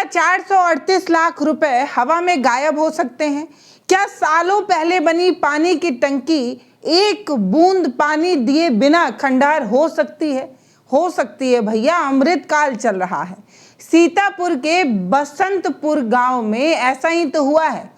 क्या 438 लाख रुपए हवा में गायब हो सकते हैं? क्या सालों पहले बनी पानी की टंकी एक बूंद पानी दिए बिना खंडहर हो सकती है? हो सकती है भैया, अमृतकाल चल रहा है। सीतापुर के बसंतपुर गांव में ऐसा ही तो हुआ है।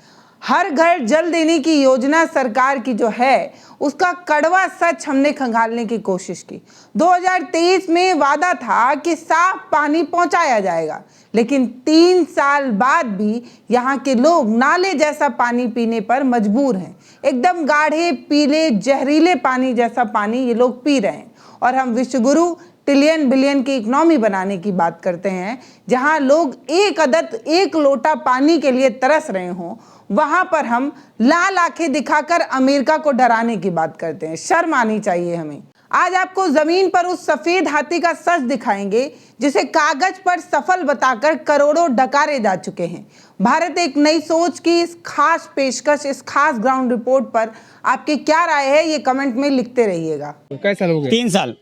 हर घर जल देने की योजना सरकार की जो है, उसका कड़वा सच हमने खंगालने की कोशिश की। 2023 में वादा था कि साफ पानी पहुंचाया जाएगा, लेकिन 3 साल बाद भी यहाँ के लोग नाले जैसा पानी पीने पर मजबूर हैं। एकदम गाढ़े पीले जहरीले पानी जैसा पानी ये लोग पी रहे हैं। और हम विश्वगुरु ट्रिलियन बिलियन की इकोनॉमी बनाने की बात करते हैं, जहां लोग एक लोटा पानी के लिए तरस रहे हों, वहां पर हम लाल आंखें दिखाकर अमेरिका को डराने की बात करते हैं। शर्म आनी चाहिए हमें। आज आपको जमीन पर उस सफेद हाथी का सच दिखाएंगे जिसे कागज पर सफल बताकर करोड़ों डकारे जा चुके हैं। भारत एक नई सोच की इस खास पेशकश, इस खास ग्राउंड रिपोर्ट पर आपकी क्या राय है, ये कमेंट में लिखते रहिएगा। कैसा हो गया? 3 साल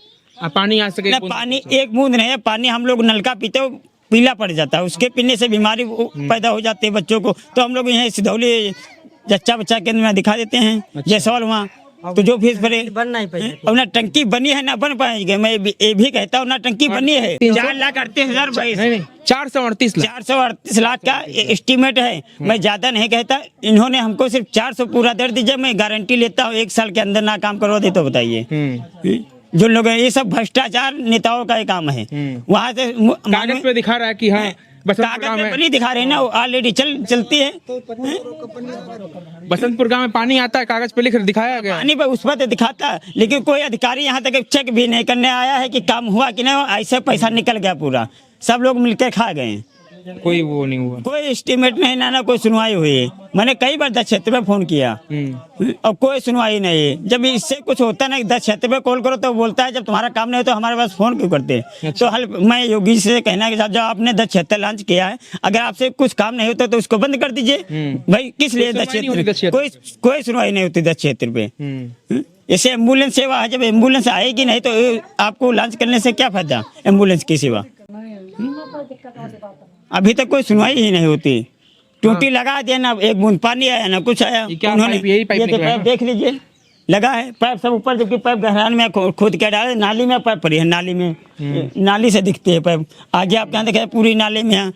पानी आ सके? पानी एक बूंद नहीं है। पानी हम लोग नलका पीते हो, पीला पड़ जाता है, उसके पीने से बीमारी पैदा हो जाती है बच्चों को। तो हम लोग यहाँ सिधौली जच्चा बच्चा केंद्र में दिखा देते हैं। जैसवाल वहाँ तो जो फीस भरे बनना ही पाएगी। और ना टंकी बनी है ना बन पाएगी। मैं ये भी कहता हूँ ना टंकी बनी है। 4,38,000 438 लाख का एस्टीमेट है। मैं ज्यादा नहीं कहता। इन्होंने हमको सिर्फ 400 पूरा दर दीजिए, मैं गारंटी लेता हूँ 1 साल के अंदर ना काम करवा दे तो बताइए। जो लोग ये सब भ्रष्टाचार नेताओं का ही काम है। वहाँ से कागज पे दिखा रहा है कि हाँ कागज पे बनी दिखा रहे हैं ना, ऑलरेडी चलती है। बसंतपुर गांव में पानी आता है, कागज पे लिख दिखाया गया पानी पे उस पर तो दिखाता है, लेकिन कोई अधिकारी यहाँ तक चेक भी नहीं करने आया है कि काम हुआ कि नहीं। ऐसे पैसा निकल गया पूरा, सब लोग मिलकर खा गए। कोई वो नहीं हुआ, कोई एस्टीमेट नहीं ना कोई सुनवाई हुई। मैंने कई बार 10 क्षेत्र में फोन किया और कोई सुनवाई नहीं है। जब इससे कुछ होता नहीं, 10 क्षेत्र में कॉल करो तो बोलता है जब तुम्हारा काम नहीं हो तो हमारे पास फोन क्यों करते। तो हल मैं योगी से कहना के साथ, जब आपने 10 क्षेत्र लॉन्च किया है, अगर आपसे कुछ काम नहीं होता तो उसको बंद कर दीजिए। भाई किस लिए 10 क्षेत्र? कोई सुनवाई नहीं होती 10 क्षेत्र पे। जैसे एम्बुलेंस सेवा है, जब एम्बुलेंस आएगी नहीं तो आपको लॉन्च करने से क्या फायदा एम्बुलेंस की सेवा? अभी तक कोई सुनवाई ही नहीं होती। टूटी लगा दिया ना, एक बूंद पानी आया ना कुछ आया। उन्होंने ये पाइप देख लीजिए लगा है, पाइप सब ऊपर, जबकि पाइप गहरान में खोद के डाले, नाली में पाइप पड़ी है। नाली में नाली से दिखती है पाइप। आगे आप क्या देखे पूरी नाली में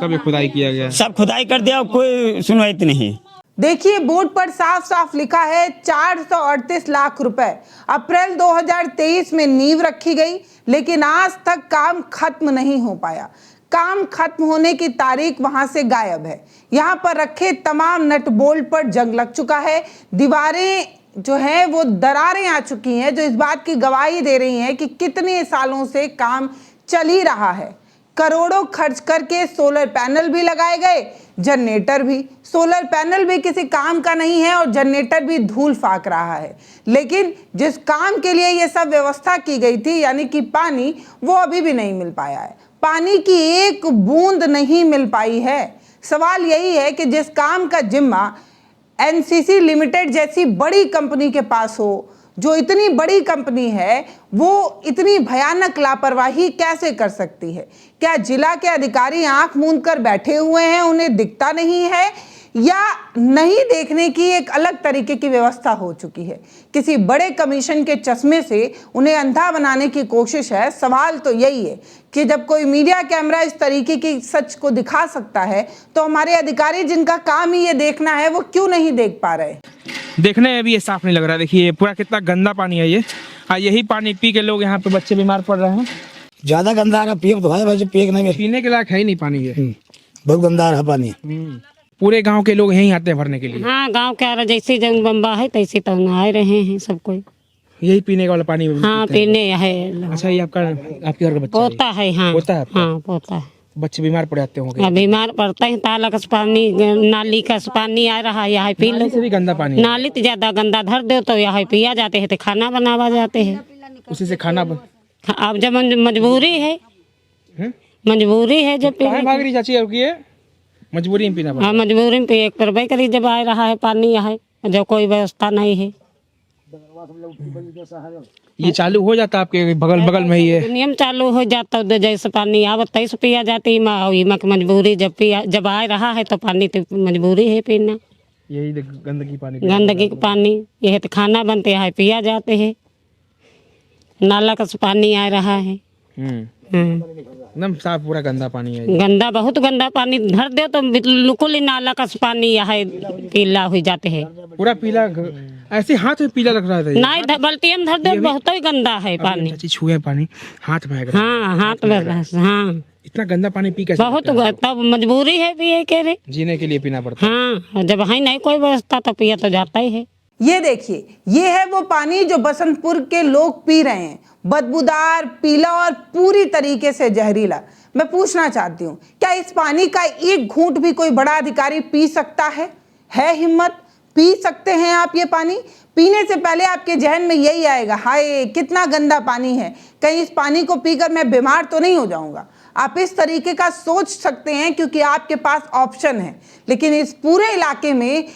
सब खुदाई किया गया, सब खुदाई कर दिया, कोई सुनवाई नहीं। देखिए बोर्ड पर साफ साफ लिखा है 438 लाख रुपए। अप्रैल 2023 में नींव रखी गई, लेकिन आज तक काम खत्म नहीं हो पाया। काम खत्म होने की तारीख वहां से गायब है। यहाँ पर रखे तमाम नट बोल्ट पर जंग लग चुका है। दीवारें जो है वो दरारें आ चुकी हैं, जो इस बात की गवाही दे रही हैं कि कितने सालों से काम चल ही रहा है। करोड़ों खर्च करके सोलर पैनल भी लगाए गए, जनरेटर भी। सोलर पैनल भी किसी काम का नहीं है और जनरेटर भी धूल फाक रहा है। लेकिन जिस काम के लिए ये सब व्यवस्था की गई थी, यानी कि पानी, वो अभी भी नहीं मिल पाया है। पानी की एक बूंद नहीं मिल पाई है। सवाल यही है कि जिस काम का जिम्मा एनसीसी लिमिटेड जैसी बड़ी कंपनी के पास हो, जो इतनी बड़ी कंपनी है, वो इतनी भयानक लापरवाही कैसे कर सकती है? क्या जिला के अधिकारी आंख मूंद कर बैठे हुए हैं, उन्हें दिखता नहीं है, या नहीं देखने की एक अलग तरीके की व्यवस्था हो चुकी है? किसी बड़े कमीशन के चश्मे से उन्हें अंधा बनाने की कोशिश है। सवाल तो यही है कि जब कोई मीडिया कैमरा इस तरीके की सच को दिखा सकता है, तो हमारे अधिकारी जिनका काम ही ये देखना है, वो क्यों नहीं देख पा रहे? देखने में भी ये साफ नहीं लग रहा। देखिए पूरा कितना गंदा पानी है ये। यही पानी पी के लोग यहाँ पे बच्चे बीमार पड़ रहे हैं। ज्यादा गंदा आ रहा, पिए तो है भाई, पिए नहीं, पीने के लायक है ही नहीं पानी ये। बहुत गंदा आ रहा पानी। पूरे गांव के लोग यहीं आते हैं भरने के लिए। हाँ, गांव के आ रहा, जैसे जंग बम्बा है तैसे तो नहा रहे हैं सब कोई। यही पीने वाला पानी? हाँ, पीने है। अच्छा, ये आपके घर का बच्चा पोता है? हाँ, पोता है। हाँ, पोता है। बच्चे बीमार पड़ जाते होंगे। बीमार पड़ते हैं। ताला का पानी, नाली का पानी आ रहा है, यहाँ पी लो। से भी गंदा पानी? नाली तो ज्यादा गंदा धर दो तो यहाँ पिया जाते हैं, तो खाना बनावा जाते हैं उसी से खाना अब जब मजबूरी है, मजबूरी है जब भाग रही चाची है, मजबूरी में पीना पड़ता। हाँ, मजबूरी में पिए पर भाई करी जब आ रहा है पानी यहाँ, जब कोई व्यवस्था नहीं है। ये चालू हो जाता आपके बगल बगल में ही है? नियम चालू हो जाता है, जैसे पानी आवत तैसे पिया जाती है। मजबूरी जब आ रहा है तो पानी तो मजबूरी है पीना। यही गंदगी पानी गंदगी का पानी यह तो खाना बनते है पिया जाते हैं। नाला का पानी आ रहा है। एकदम साफ पूरा गंदा पानी है। गंदा बहुत गंदा पानी धर दे तो बिल्कुल ही नाला का पानी यहाँ पीला हो जाते हैं। पूरा पीला ऐसे हाथ में पीला लग रहा था। नहीं बाल्टी में धर दे बहुत ही गंदा है पानी। छुए पानी हाथ में। हाँ हाथ में। हाँ इतना गंदा पानी पी कैसे? बहुत तब मजबूरी है पिए के रे, जीने के लिए पीना पड़ता है। हाँ जब है नहीं कोई व्यवस्था तो पिया तो जाता ही है। ये देखिए, ये है वो पानी जो बसंतपुर के लोग पी रहे हैं, बदबूदार, पीला और पूरी तरीके से जहरीला। मैं पूछना चाहती हूँ, क्या इस पानी का एक घूंट भी कोई बड़ा अधिकारी पी सकता है? हिम्मत? पी सकते हैं आप ये पानी? पीने से पहले आपके जहन में यही आएगा, हाय कितना गंदा पानी है, कहीं इस पानी को पीकर मैं बीमार तो नहीं हो जाऊंगा। आप इस तरीके का सोच सकते हैं क्योंकि आपके पास ऑप्शन है, लेकिन इस पूरे इलाके में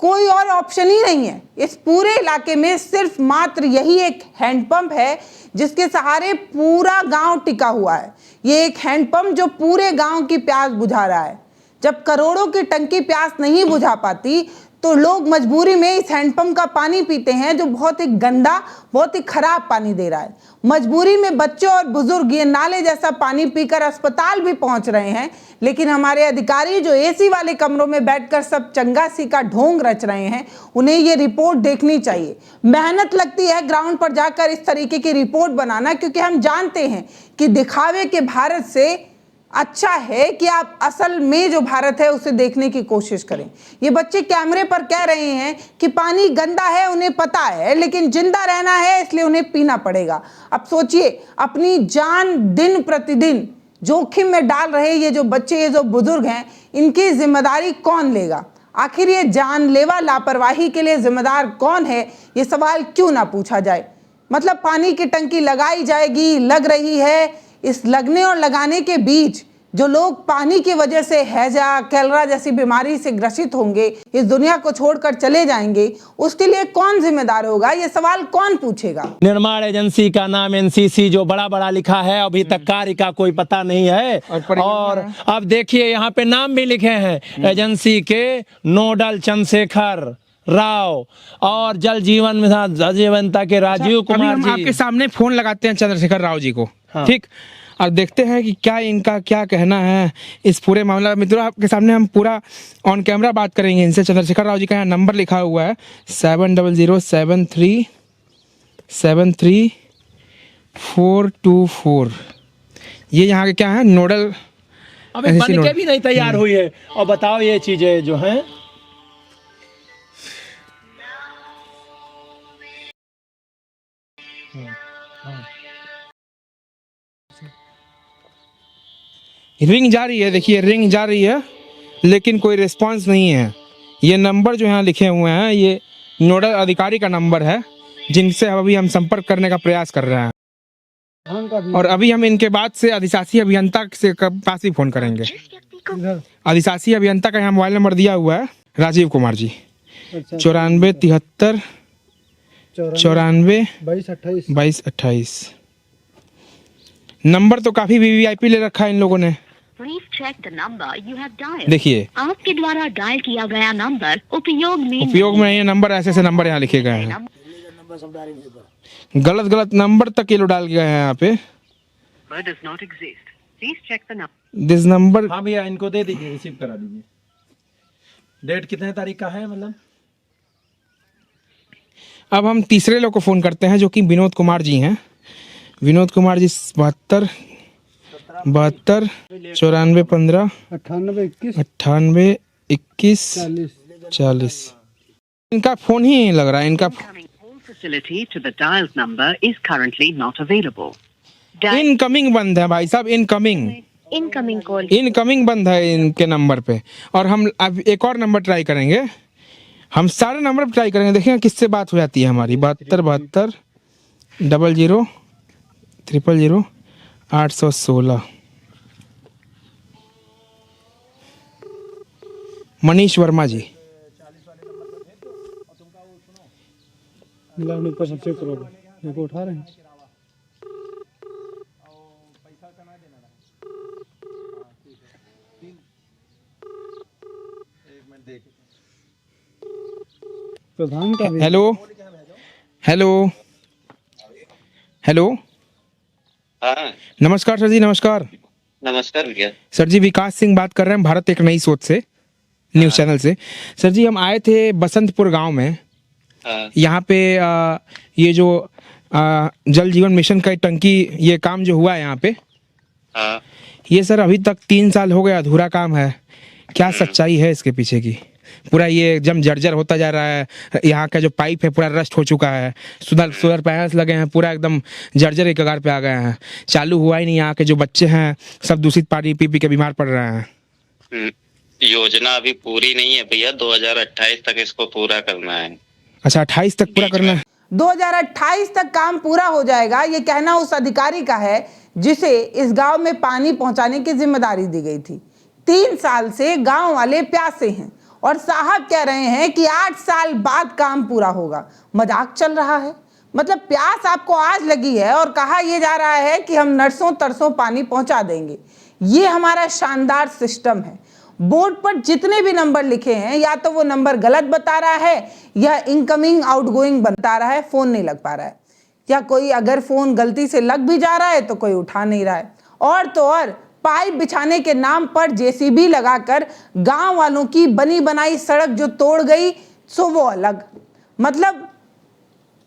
कोई और ऑप्शन ही नहीं है। इस पूरे इलाके में सिर्फ मात्र यही एक हैंडपंप है जिसके सहारे पूरा गांव टिका हुआ है। ये एक हैंडपंप जो पूरे गांव की प्यास बुझा रहा है। जब करोड़ों की टंकी प्यास नहीं बुझा पाती तो लोग मजबूरी में इस हैंडपंप का पानी पीते हैं जो बहुत ही गंदा, बहुत ही खराब पानी दे रहा है। मजबूरी में बच्चे और बुजुर्ग ये नाले जैसा पानी पीकर अस्पताल भी पहुंच रहे हैं, लेकिन हमारे अधिकारी जो एसी वाले कमरों में बैठकर सब चंगासी का ढोंग रच रहे हैं, उन्हें ये रिपोर्ट देखनी चाहिए। मेहनत लगती है ग्राउंड पर जाकर इस तरीके की रिपोर्ट बनाना, क्योंकि हम जानते हैं कि दिखावे के भारत से अच्छा है कि आप असल में जो भारत है उसे देखने की कोशिश करें। ये बच्चे कैमरे पर कह रहे हैं कि पानी गंदा है, उन्हें पता है, लेकिन जिंदा रहना है इसलिए उन्हें पीना पड़ेगा। अब सोचिए, अपनी जान दिन प्रतिदिन जोखिम में डाल रहे ये जो बच्चे, ये जो बुजुर्ग हैं, इनकी जिम्मेदारी कौन लेगा? आखिर ये जानलेवा लापरवाही के लिए जिम्मेदार कौन है? ये सवाल क्यों ना पूछा जाए। मतलब पानी की टंकी लगाई जाएगी, लग रही है, इस लगने और लगाने के बीच जो लोग पानी की वजह से हैजा, कैलरा जैसी बीमारी से ग्रसित होंगे, इस दुनिया को छोड़कर चले जाएंगे, उसके लिए कौन जिम्मेदार होगा? ये सवाल कौन पूछेगा? निर्माण एजेंसी का नाम एनसीसी जो बड़ा बड़ा लिखा है, अभी तक कार्य का कोई पता नहीं है। और अब देखिए यहाँ पे नाम भी लिखे हैं एजेंसी के नोडल चंद्रशेखर राव और जल जीवन अभियंता के राजीव कुमार जी। आपके सामने फोन लगाते हैं चंद्रशेखर राव जी को, ठीक, और देखते हैं कि क्या इनका क्या कहना है इस पूरे मामला में। मित्रों, आपके सामने हम पूरा ऑन कैमरा बात करेंगे इनसे। चंद्रशेखर राव जी का यहाँ नंबर लिखा हुआ है 7007373424। ये यहाँ के क्या है, नोडल। अभी बन के भी नहीं तैयार हुई है। और बताओ ये चीजें जो हैं, रिंग जा रही है, देखिए रिंग जा रही है, लेकिन कोई रिस्पांस नहीं है। ये नंबर जो यहाँ लिखे हुए हैं ये नोडल अधिकारी का नंबर है, जिनसे अभी हम संपर्क करने का प्रयास कर रहे हैं। और अभी हम इनके बाद से अधिशासी अभियंता से पास भी फोन करेंगे। अधिशासी अभियंता का यहाँ मोबाइल नंबर दिया हुआ है, राजीव कुमार जी, 9473 94 2228। नंबर तो काफी वीवीआईपी ले रखा है इन लोगों ने। देखिए, आपके द्वारा डायल किया गया नंबर उपयोग में नहीं है। नंबर ऐसे नंबर यहाँ लिखे गए हैं, गलत नंबर तक ये लोग डाल गए हैं यहाँ पे। This number. हाँ भैया इनको दे दीजिए, रिसीव करा दीजिए। डेट कितने तारीख का है मतलब? अब हम तीसरे लोग को फोन करते हैं जो कि विनोद कुमार जी हैं। विनोद कुमार जी 72 94 15 98 21 40। इनका फोन ही नहीं लग रहा है। इनका इनकमिंग बंद है भाई साहब, इनकमिंग बंद है इनके नंबर पे। और हम अब एक और नंबर ट्राई करेंगे, हम सारे नंबर पे ट्राई करेंगे, देखेंगे किससे बात हो जाती है हमारी। 72 00 000 816। मनीष वर्मा जी, ऊपर से चेक करो, देखो उठा रहे हैं। प्रधान का हेलो हेलो हेलो, हाँ नमस्कार सर जी, नमस्कार। नमस्कार भैया। सर जी विकास सिंह बात कर रहे हैं, भारत एक नई सोच से, न्यूज़ चैनल से। सर जी हम आए थे बसंतपुर गांव में, हाँ यहाँ पे ये जो जल जीवन मिशन का टंकी, ये काम जो हुआ है यहाँ पे, हाँ ये सर अभी तक 3 साल हो गया, अधूरा काम है। क्या सच्चाई है इसके पीछे की? पूरा ये जम जर्जर होता जा रहा है, यहाँ का जो पाइप है पूरा रस्ट हो चुका है, सोलर पैनल्स लगे हैं, पूरा एकदम जर्जर के कगार पे आ गए हैं, चालू हुआ ही नहीं। यहाँ के जो बच्चे हैं सब दूषित पानी पी पी के बीमार पड़ रहे हैं। योजना अभी पूरी नहीं है भैया, 2028 तक इसको पूरा करना है। अच्छा 28 तक पूरा करना है? 2028 तक काम पूरा हो जाएगा, ये कहना उस अधिकारी का है जिसे इस गांव में पानी पहुंचाने की जिम्मेदारी दी गई थी। 3 साल से गांव वाले प्यासे हैं और साहब कह रहे हैं कि 8 साल बाद काम पूरा होगा। मजाक चल रहा है? मतलब प्यास आपको आज लगी है और कहा यह जा रहा है कि हम नरसों तरसों पानी पहुंचा देंगे। ये हमारा शानदार सिस्टम है। बोर्ड पर जितने भी नंबर लिखे हैं, या तो वो नंबर गलत बता रहा है या इनकमिंग आउटगोइंग बता रहा है, फोन नहीं लग पा रहा है, या कोई अगर फोन गलती से लग भी जा रहा है तो कोई उठा नहीं रहा है। और तो और पाइप बिछाने के नाम पर जेसीबी लगाकर गांव वालों की बनी बनाई सड़क जो तोड़ गई, सो वो अलग। मतलब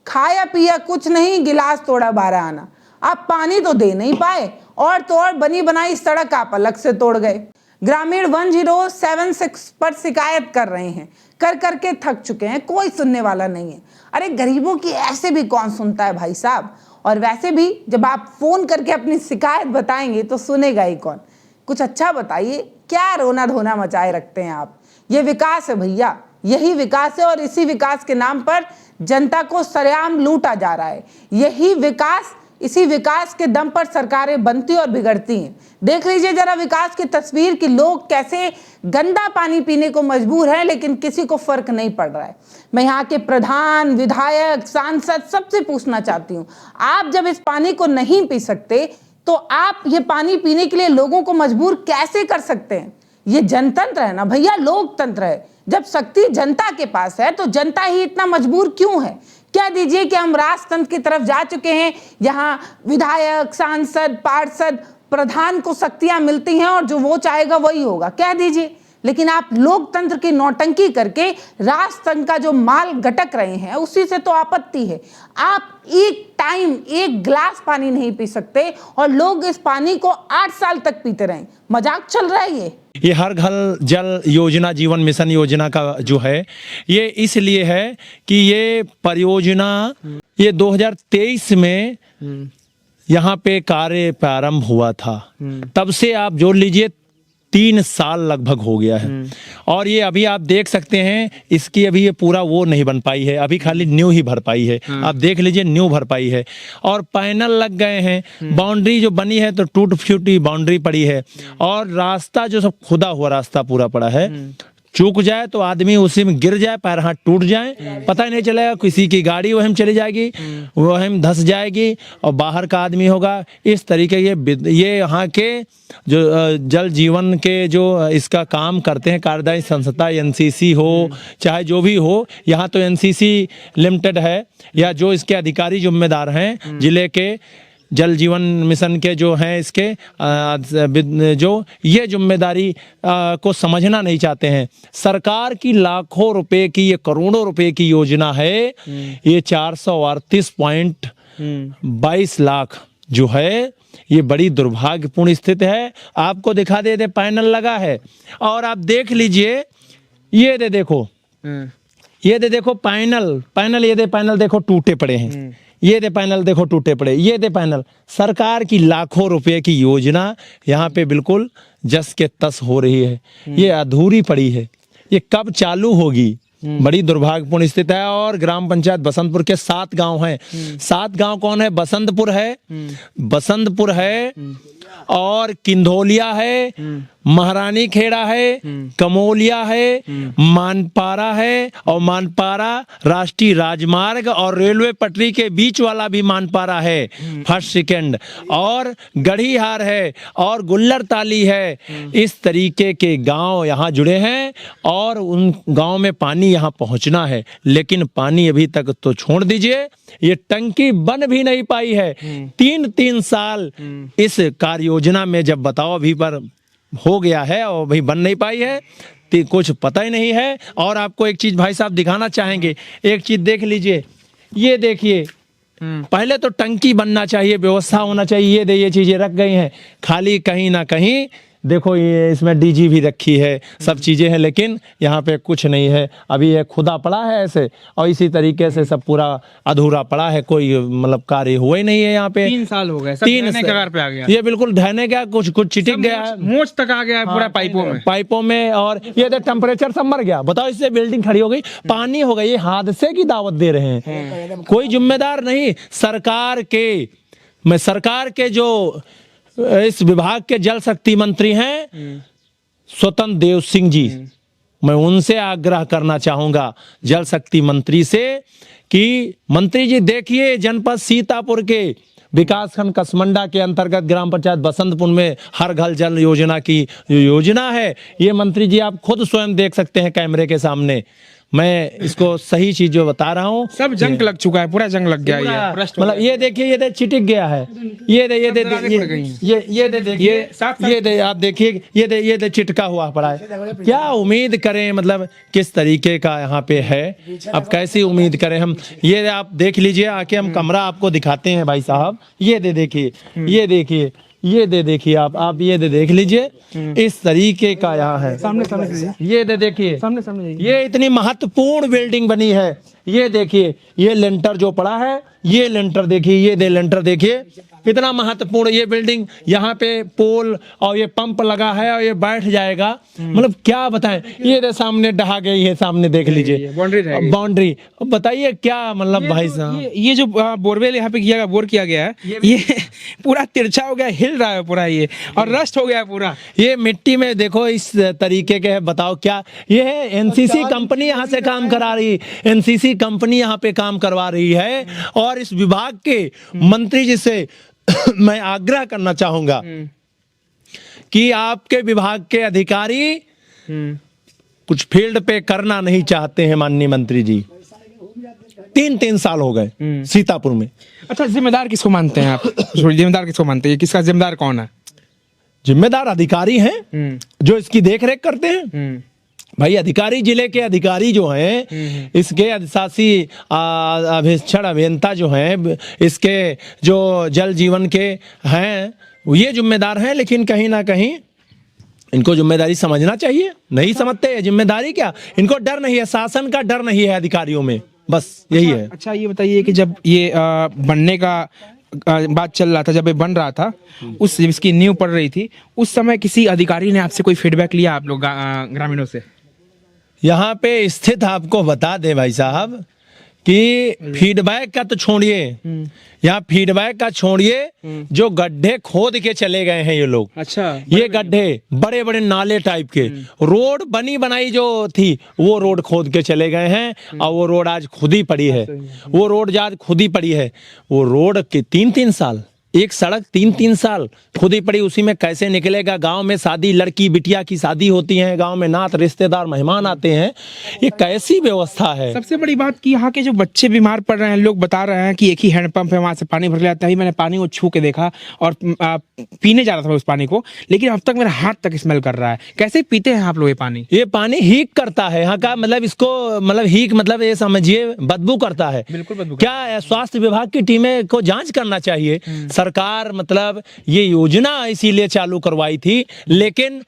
खाया पिया कुछ नहीं, गिलास तोड़ा 12 आना। आप पानी तो दे नहीं पाए और तो और बनी बनाई सड़क आप अलग से तोड़ गए। ग्रामीण 1076 पर शिकायत कर रहे हैं, कर करके थक चुके हैं, कोई सुनने वाला नहीं है। अरे गरीबों की ऐसे भी कौन सुनता है भाई साहब? और वैसे भी जब आप फोन करके अपनी शिकायत बताएंगे तो सुनेगा ही कौन? कुछ अच्छा बताइए, क्या रोना धोना मचाए रखते हैं आप? ये विकास है भैया, यही विकास है और इसी विकास के नाम पर जनता को सरेआम लूटा जा रहा है। यही विकास, इसी विकास के दम पर सरकारें बनती और बिगड़ती हैं। देख लीजिए जरा विकास की तस्वीर कि लोग कैसे गंदा पानी पीने को मजबूर हैं, लेकिन किसी को फर्क नहीं पड़ रहा है। मैं यहाँ के प्रधान, विधायक, सांसद सबसे पूछना चाहती हूँ, आप जब इस पानी को नहीं पी सकते तो आप ये पानी पीने के लिए लोगों को मजबूर कैसे कर सकते हैं? ये जनतंत्र है ना भैया, लोकतंत्र है। जब शक्ति जनता के पास है तो जनता ही इतना मजबूर क्यों है? क्या दीजिए कि हम राजतंत्र की तरफ जा चुके हैं, यहाँ विधायक, सांसद, पार्षद, प्रधान को शक्तियां मिलती हैं और जो वो चाहेगा वही होगा, कह दीजिए। लेकिन आप लोकतंत्र की नौटंकी करके राजतंत्र का जो माल गटक रहे हैं, उसी से तो आपत्ति है। आप एक टाइम एक गिलास पानी नहीं पी सकते और लोग इस पानी को 8 साल तक पीते रहे। मजाक चल रहा है ये हर घर जल योजना, जीवन मिशन योजना का जो है, ये इसलिए है कि ये परियोजना ये 2023 में यहाँ पे कार्य प्रारंभ हुआ था। तब से आप जोड़ लीजिए 3 साल लगभग हो गया है। और ये अभी आप देख सकते हैं, इसकी अभी ये पूरा वो नहीं बन पाई है, अभी खाली न्यू ही भर पाई है। आप देख लीजिए न्यू भर पाई है और पैनल लग गए हैं। बाउंड्री जो बनी है तो टूट फूटी बाउंड्री पड़ी है और रास्ता जो सब खुदा हुआ रास्ता पूरा पड़ा है। चूक जाए तो आदमी उसी में गिर जाए, पैर हाथ टूट जाए, पता ही नहीं चलेगा। किसी की गाड़ी वहीं चली जाएगी, वहीं धंस जाएगी और बाहर का आदमी होगा। इस तरीके ये यहाँ के जो जल जीवन के जो इसका काम करते हैं कार्यदायी संस्था, एनसीसी हो चाहे जो भी हो, यहाँ तो एनसीसी लिमिटेड है या जो इसके अधिकारी जिम्मेदार हैं जिले के जल जीवन मिशन के जो हैं, इसके जो ये जिम्मेदारी को समझना नहीं चाहते हैं। सरकार की लाखों रुपए की, ये करोड़ों रुपए की योजना है। ये 438.22 लाख जो है, ये बड़ी दुर्भाग्यपूर्ण स्थिति है। आपको दिखा दे पैनल लगा है और आप देख लीजिए, ये देखो पैनल ये पैनल देखो टूटे पड़े हैं। ये दे पैनल देखो टूटे पड़े, ये दे पैनल। सरकार की लाखों रुपए की योजना यहाँ पे बिल्कुल जस के तस हो रही है, ये अधूरी पड़ी है। ये कब चालू होगी? बड़ी दुर्भाग्यपूर्ण स्थिति है। और ग्राम पंचायत बसंतपुर के 7 गांव हैं। 7 गांव कौन है? बसंतपुर है और किंधोलिया है, महारानी खेड़ा है, कमोलिया है, मानपारा है, और मानपारा राष्ट्रीय राजमार्ग और रेलवे पटरी के बीच वाला भी मानपारा है, फर्स्ट सेकंड, और गढ़ीहार है और गुल्लरताली है। इस तरीके के गांव यहाँ जुड़े हैं और उन गांव में पानी यहाँ पहुँचना है, लेकिन पानी अभी तक तो छोड़ दीजिए, ये टंकी बन भी नहीं पाई है। 3 साल इस कार्य योजना में जब बताओ अभी पर हो गया है और अभी बन नहीं पाई है, तो कुछ पता ही नहीं है। और आपको एक चीज भाई साहब दिखाना चाहेंगे, एक चीज देख लीजिए, ये देखिए, पहले तो टंकी बनना चाहिए, व्यवस्था होना चाहिए, ये चीजें रख गई हैं खाली कहीं ना कहीं। देखो ये इसमें डीजी भी रखी है, सब चीजें हैं, लेकिन यहाँ पे कुछ नहीं है। अभी ये खुदा पड़ा है ऐसे, और इसी तरीके से सब पूरा अधूरा पड़ा है, कोई मतलब कार्य हुआ ही नहीं है यहाँ पे। 3 साल हो गए, सब 3 कगार पे आ गया, ये बिल्कुल ढहने गया, कुछ चिटिक गया है, मोच तक आ गया है पूरा पाइपों में। और ये टेम्परेचर सब मर गया, बताओ, इससे बिल्डिंग खड़ी हो गई, पानी हो गई, ये हादसे की दावत दे रहे हैं। कोई जिम्मेदार नहीं। सरकार के जो इस विभाग के जल शक्ति मंत्री हैं स्वतंत्र देव सिंह जी, मैं उनसे आग्रह करना चाहूंगा, जल शक्ति मंत्री से, कि मंत्री जी देखिए, जनपद सीतापुर के विकासखंड कसमंडा के अंतर्गत ग्राम पंचायत बसंतपुर में हर घर जल योजना की योजना है, ये मंत्री जी आप खुद स्वयं देख सकते हैं कैमरे के सामने। मैं इसको सही चीज जो बता रहा हूँ, सब जंग लग चुका है, पूरा जंग लग गया है, मतलब ये देखिए, ये चिटिक गया है, ये दे आप देखिए, ये दे चिटका हुआ पड़ा है। क्या उम्मीद करें, मतलब किस तरीके का यहाँ पे है, अब कैसी उम्मीद करें हम। ये आप देख लीजिए, आके हम कमरा आपको दिखाते हैं भाई साहब, ये देखिए, ये देखिए आप ये देख लीजिए, इस तरीके का यहाँ है। सामने ये देखिए, सामने ये इतनी महत्वपूर्ण बिल्डिंग बनी है। ये देखिए, ये लेंटर जो पड़ा है, ये लेंटर देखिए, ये लेंटर देखिए, कितना महत्वपूर्ण ये बिल्डिंग। यहाँ पे पोल और ये पंप लगा है और ये बैठ जाएगा, मतलब क्या बताएं। ये सामने ढहा गई है, सामने देख लीजिए, बाउंड्री। बताइए क्या मतलब भाई साहब, ये जो बोरवेल यहाँ पे बोर किया गया है, ये पूरा तिरछा हो गया, हिल रहा है पूरा, ये और रस्ट हो गया है पूरा। ये मिट्टी में देखो इस तरीके के है, बताओ क्या। ये है एनसीसी कंपनी यहाँ से काम करा रही, एनसीसी कंपनी यहाँ पे काम करवा रही है। और इस विभाग के मंत्री जी से मैं आग्रह करना चाहूंगा कि आपके विभाग के अधिकारी कुछ फील्ड पे करना नहीं चाहते हैं। माननीय मंत्री जी, 3 साल हो गए सीतापुर में। अच्छा, जिम्मेदार किसको मानते हैं आप? जिम्मेदार किसको मानते हैं? किसका जिम्मेदार कौन है? जिम्मेदार अधिकारी हैं जो इसकी देखरेख करते हैं। भाई अधिकारी, जिले के अधिकारी जो हैं, इसके अधिशासी अधीक्षण अभियंता जो हैं, इसके जो जल जीवन के हैं, ये जिम्मेदार हैं। लेकिन कहीं ना कहीं इनको जिम्मेदारी समझना चाहिए, नहीं समझते। जिम्मेदारी क्या, इनको डर नहीं है, शासन का डर नहीं है अधिकारियों में, बस यही है। अच्छा, ये बताइए कि जब ये बनने का बात चल रहा था, जब ये बन रहा था, उस इसकी नींव पड़ रही थी, उस समय किसी अधिकारी ने आपसे कोई फीडबैक लिया आप लोग ग्रामीणों से? यहाँ पे स्थित आपको बता दे भाई साहब कि फीडबैक का तो छोड़िए, यहाँ फीडबैक का छोड़िए, जो गड्ढे खोद के चले गए हैं ये लोग। अच्छा, ये गड्ढे बड़े बड़े नाले टाइप के, रोड बनी बनाई जो थी वो रोड खोद के चले गए हैं, और वो रोड आज खुद ही पड़ी है। वो रोड आज खुद ही पड़ी है। वो रोड के 3 साल, एक सड़क 3 साल खुद ही पड़ी, उसी में कैसे निकलेगा। गांव में शादी, लड़की बिटिया की शादी होती है, गांव में नात रिश्तेदार मेहमान आते हैं, ये कैसी व्यवस्था है। सबसे बड़ी बात कि यहाँ के जो बच्चे बीमार पड़ रहे हैं, लोग बता रहे हैं कि एक ही हैंडपंप है, वहां से पानी भर लिया था। ही मैंने पानी को छू के देखा और पीने जा रहा था उस पानी को, लेकिन अब तक मेरा हाथ तक स्मेल कर रहा है। कैसे पीते हैं आप लोग ये पानी? ये पानी हीक करता है यहाँ का, मतलब इसको, मतलब हीक मतलब ये समझिए बदबू करता है। बिल्कुल बदबू। क्या स्वास्थ्य विभाग की टीमें को जांच करना चाहिए। सरकार मतलब ये योजना इसीलिए चालू करवाई थी, लेकिन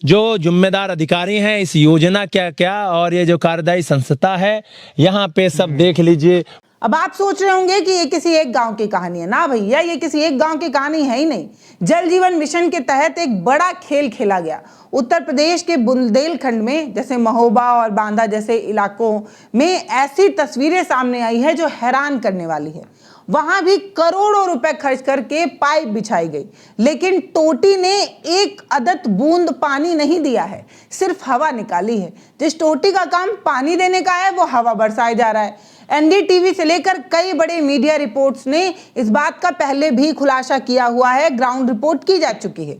जो जिम्मेदार अधिकारी हैं इस योजना क्या और ये जो कार्यदायी संस्था है यहाँ पे सब देख लीजिए। अब आप सोच रहे होंगे कि ये किसी एक गांव की कहानी है। ना भैया, ये किसी एक गांव की कहानी है ही नहीं। जल जीवन मिशन के तहत एक बड़ा खेल खेला गया। उत्तर प्रदेश के बुंदेलखंड में, जैसे महोबा और बांदा जैसे इलाकों में ऐसी तस्वीरें सामने आई है जो हैरान करने वाली है। वहां भी करोड़ों रुपए खर्च करके पाइप बिछाई गई, लेकिन टोटी ने एक अदद बूंद पानी नहीं दिया है, सिर्फ हवा निकाली है। जिस टोटी का काम पानी देने का है वो हवा बरसाए जा रहा है। एनडीटीवी से लेकर कई बड़े मीडिया रिपोर्ट्स ने इस बात का पहले भी खुलासा किया हुआ है, ग्राउंड रिपोर्ट की जा चुकी है,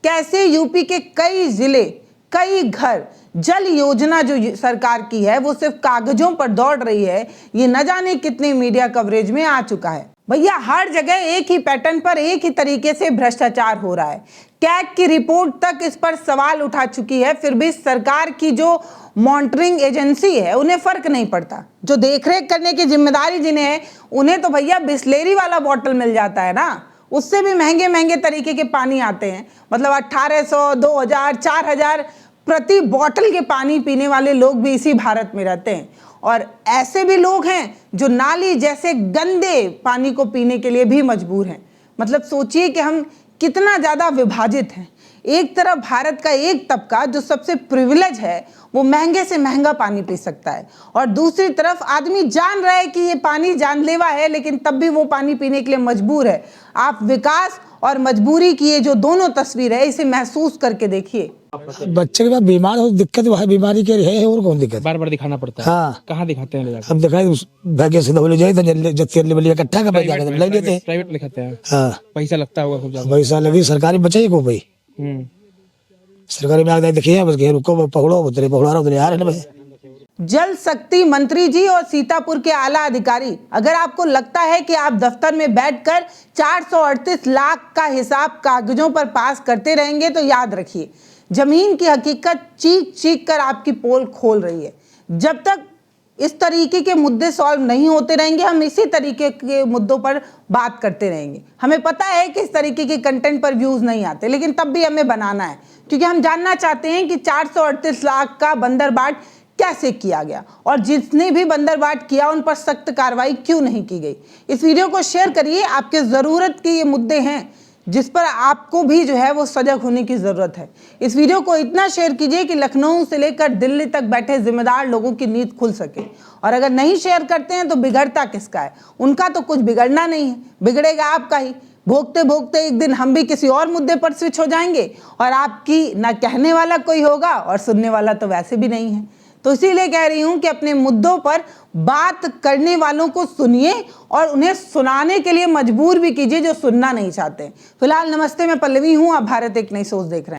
कैसे यूपी के कई जिले, कई घर, जल योजना जो सरकार की है वो सिर्फ कागजों पर दौड़ रही है, ये न जाने कितने मीडिया कवरेज में आ चुका है। भैया हर जगह एक ही पैटर्न पर एक ही तरीके से भ्रष्टाचार हो रहा है। कैग की रिपोर्ट तक इस पर सवाल उठा चुकी है, फिर भी सरकार की जो मॉनिटरिंग एजेंसी है उन्हें फर्क नहीं पड़ता। जो देखरेख करने की जिम्मेदारी जिन्हें है उन्हें तो भैया बिस्लेरी वाला बॉटल मिल जाता है ना, उससे भी महंगे महंगे तरीके के पानी आते हैं। मतलब 1800, 2000, 4000 प्रति बॉटल के पानी पीने वाले लोग भी इसी भारत में रहते हैं। और ऐसे भी लोग हैं जो नाली जैसे गंदे पानी को पीने के लिए भी मजबूर हैं। मतलब सोचिए कि हम कितना ज़्यादा विभाजित हैं। एक तरफ भारत का एक तबका जो सबसे प्रिविलेज है वो महंगे से महंगा पानी पी सकता है, और दूसरी तरफ आदमी जान रहा है कि ये पानी जानलेवा है लेकिन तब भी वो पानी पीने के लिए मजबूर है। आप विकास और मजबूरी की ये जो दोनों तस्वीर है इसे महसूस करके देखिए। बच्चे के बाद बीमार हो दिक्कत वह बीमारी के है और कौन दिक्कत। बार बार दिखाना पड़ता है। हाँ कहाँ दिखाते हैं ले जाकर? अब दिखाए भाग्य से दवाई जाए तो इकट्ठा कर ले लेते हैं। प्राइवेट में दिखाते हैं। हाँ पैसा लगता होगा खूब ज्यादा। पैसा लगी, सरकारी बचे को भाई, सरकारी में आगे देखिए बस रुको पकड़ो उतरे उतरे आ रहे हैं। जल शक्ति मंत्री जी और सीतापुर के आला अधिकारी, अगर आपको लगता है कि आप दफ्तर में बैठकर 438 लाख का हिसाब कागजों पर पास करते रहेंगे तो याद रखिए जमीन की हकीकत चीख चीख कर आपकी पोल खोल रही है। जब तक इस तरीके के मुद्दे सॉल्व नहीं होते रहेंगे हम इसी तरीके के मुद्दों पर बात करते रहेंगे। हमें पता है कि इस तरीके के कंटेंट पर व्यूज नहीं आते, लेकिन तब भी हमें बनाना है क्योंकि हम जानना चाहते हैं कि 438 लाख का बंदरबाट कैसे किया गया और जिसने भी बंदरबाट किया उन पर सख्त कार्रवाई क्यों नहीं की गई। इस वीडियो को शेयर करिए, आपके ज़रूरत के ये मुद्दे हैं जिस पर आपको भी जो है वो सजग होने की ज़रूरत है। इस वीडियो को इतना शेयर कीजिए कि लखनऊ से लेकर दिल्ली तक बैठे जिम्मेदार लोगों की नींद खुल सके, और अगर नहीं शेयर करते हैं तो बिगड़ता किसका है? उनका तो कुछ बिगड़ना नहीं है, बिगड़ेगा आपका ही। भोगते भोगते एक दिन हम भी किसी और मुद्दे पर स्विच हो जाएंगे और आपकी ना कहने वाला कोई होगा और सुनने वाला तो वैसे भी नहीं है। तो इसीलिए कह रही हूं कि अपने मुद्दों पर बात करने वालों को सुनिए और उन्हें सुनाने के लिए मजबूर भी कीजिए जो सुनना नहीं चाहते। फिलहाल नमस्ते, मैं पल्लवी हूं, आप भारत एक नई सोच देख रहे हैं।